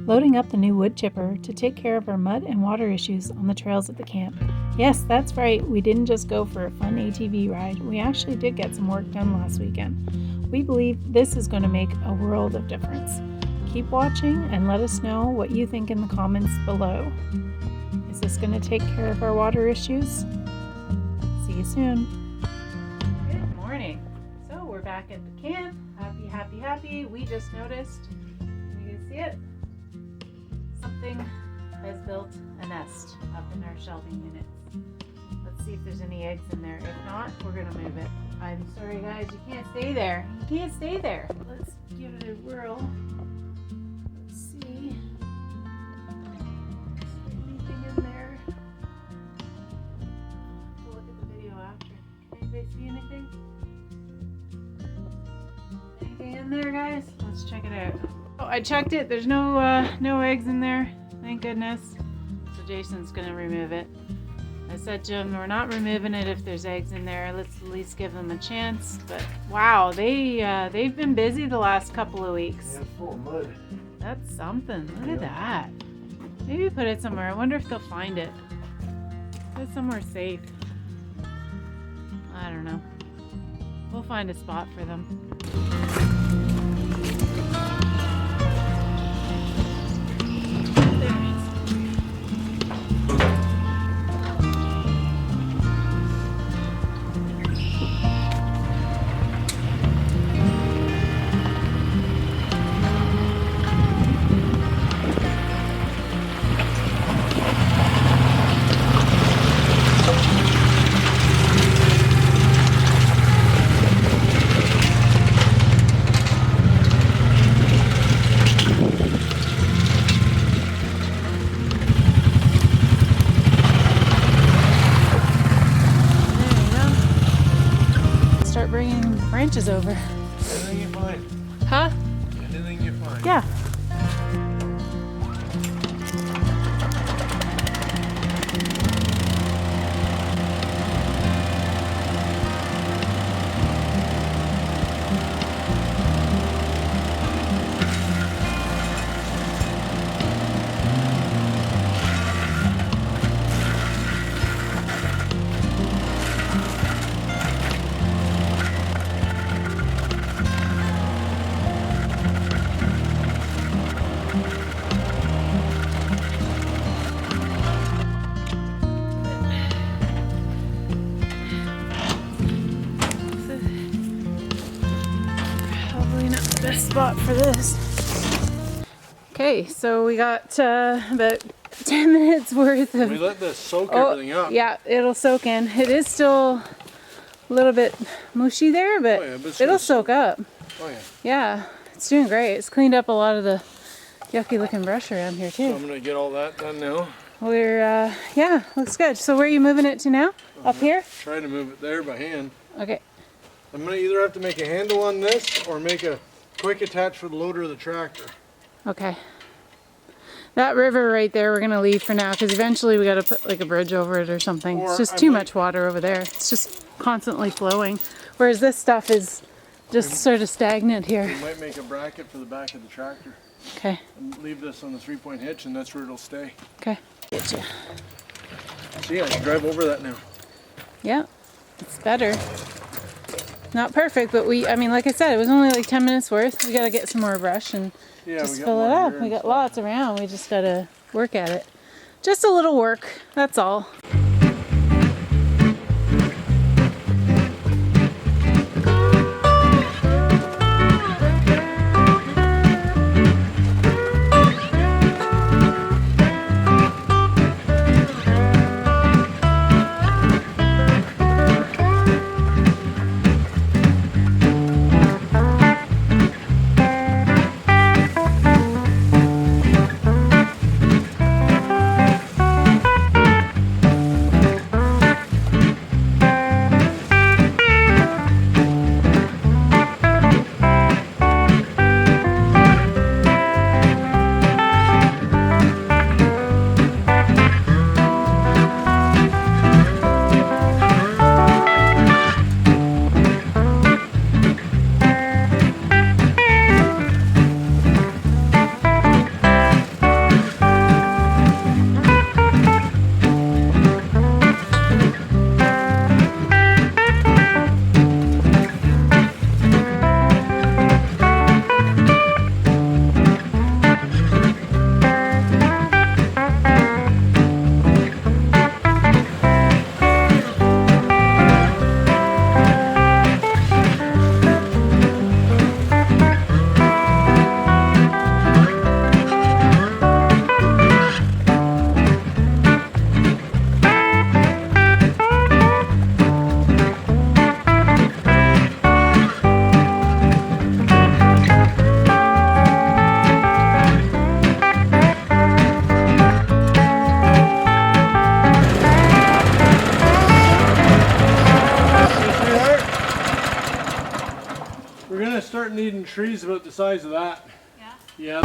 Loading up the new wood chipper to take care of our mud and water issues on the trails at the camp. Yes, that's right, we didn't just go for a fun ATV ride, we actually did get some work done last weekend. We believe this is going to make a world of difference. Keep watching and let us know what you think in the comments below. Is this going to take care of our water issues? See you soon. Good morning. So we're back at the camp. Happy. We just noticed, you can see it, something has built a nest up in our shelving units. Let's see if there's any eggs in there. If not, we're going to move it. I'm sorry guys, you can't stay there. You can't stay there. Let's give it a whirl. Let's see. Anything in there? We'll look at the video after. Can anybody see anything? Anything in there, guys? Let's check it out. Oh, I checked it. There's no eggs in there. Thank goodness. So Jason's gonna remove it. I said to him, we're not removing it if there's eggs in there. Let's at least give them a chance. But wow, they've been busy the last couple of weeks. Yeah, full of mud. That's something. Look at that. Maybe put it somewhere. I wonder if they'll find it. Put it somewhere safe. I don't know. We'll find a spot for them. Bringing branches over. Anything you find? Huh? Anything you find? Yeah. Best spot for this. Okay, so we got about 10 minutes worth of... We let this soak everything up. Yeah, it'll soak in. It is still a little bit mushy there, but it'll soak up. Oh yeah. Yeah, it's doing great. It's cleaned up a lot of the yucky looking brush around here too. So I'm gonna get all that done now. We're, yeah, looks good. So where are you moving it to now? Up here? Try to move it there by hand. Okay. I'm gonna either have to make a handle on this or make a quick attach for the loader of the tractor. Okay. That river right there we're going to leave for now because eventually we got to put like a bridge over it or something. It's just too much water over there. It's just constantly flowing. Whereas this stuff is just sort of stagnant here. We might make a bracket for the back of the tractor. Okay. And leave this on the 3-point hitch and that's where it'll stay. Okay. Get you. See, I can drive over that now. Yeah. It's better. Not perfect, but I mean, like I said, it was only like 10 minutes worth. We got to get some more brush and just fill it up. We got lots around. We just got to work at it. Just a little work. That's all. needing trees about the size of that. Yeah? Yeah.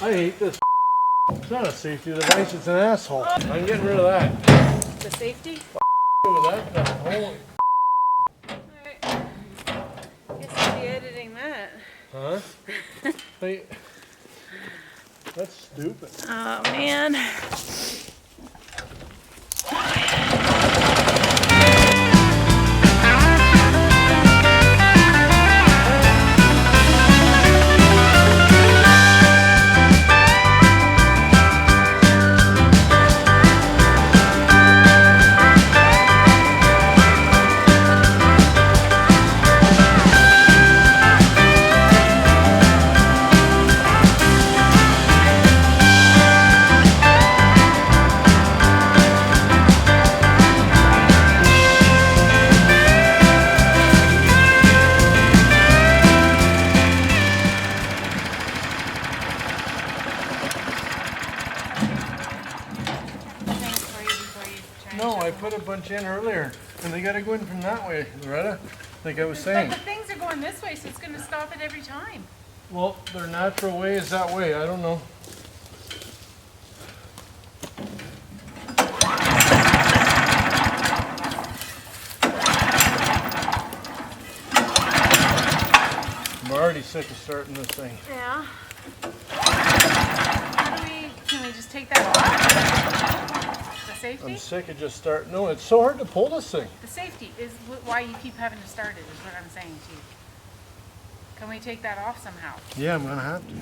I hate this. It's not a safety device, it's an asshole. I'm getting rid of that. The safety? With that stuff. Holy. Alright. Guess I'll be editing that. Huh? Hey, that's stupid. Oh man. No, I put a bunch in earlier, and they gotta go in from that way, Loretta, like I was saying. But the things are going this way, so it's going to stop it every time. Well, their natural way is that way, I don't know. I'm already sick of starting this thing. Yeah. How do we, can we just take that off? The safety? I'm sick of just starting. No, it's so hard to pull this thing. The safety is why you keep having to start it, is what I'm saying to you. Can we take that off somehow? Yeah, I'm gonna have to.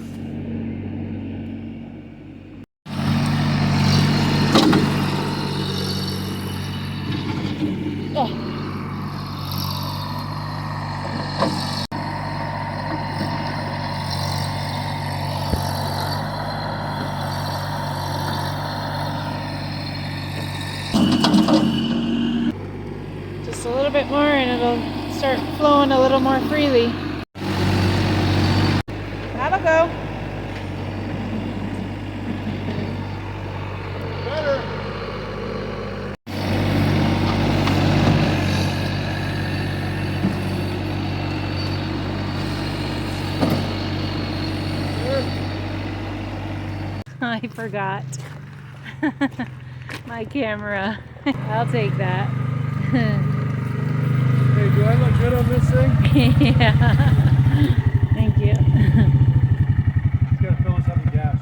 Just a little bit more and it'll start flowing a little more freely. That'll go. Better. I I forgot my camera. I'll take that. Hey, do I look good on this thing? Yeah. Thank you. Just gotta fill us up with gas.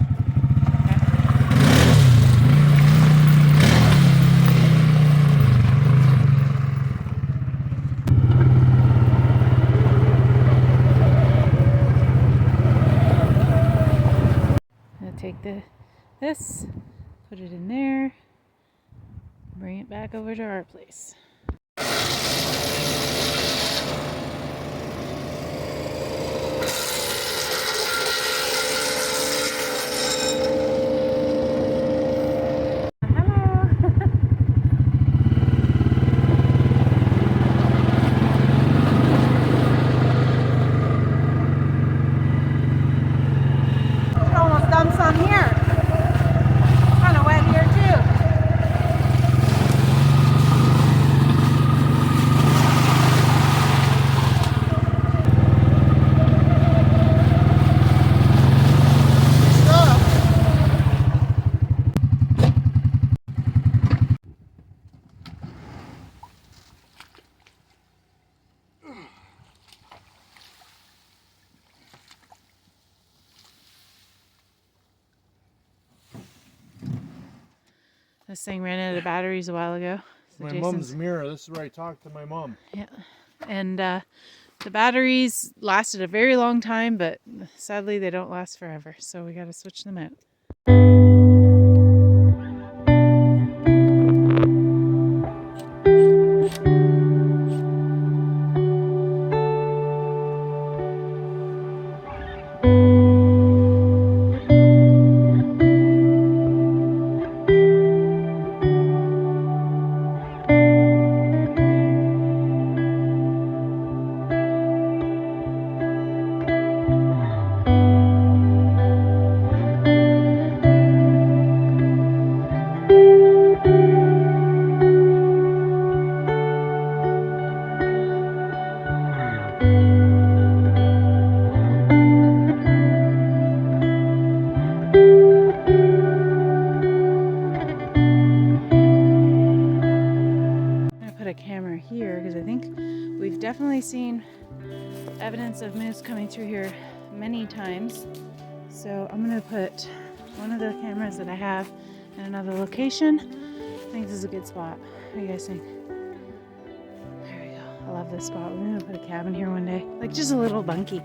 I'm gonna take this, put it in there, bring it back over to our place. This thing ran out of batteries a while ago. So My mom's mirror. This is where I talk to my mom. Yeah. And the batteries lasted a very long time, but sadly they don't last forever. So we got to switch them out. A camera here because I think we've definitely seen evidence of moose coming through here many times. So I'm gonna put one of the cameras that I have in another location. I think this is a good spot. What do you guys think? There we go. I love this spot. We're gonna put a cabin here one day, like just a little bunkie.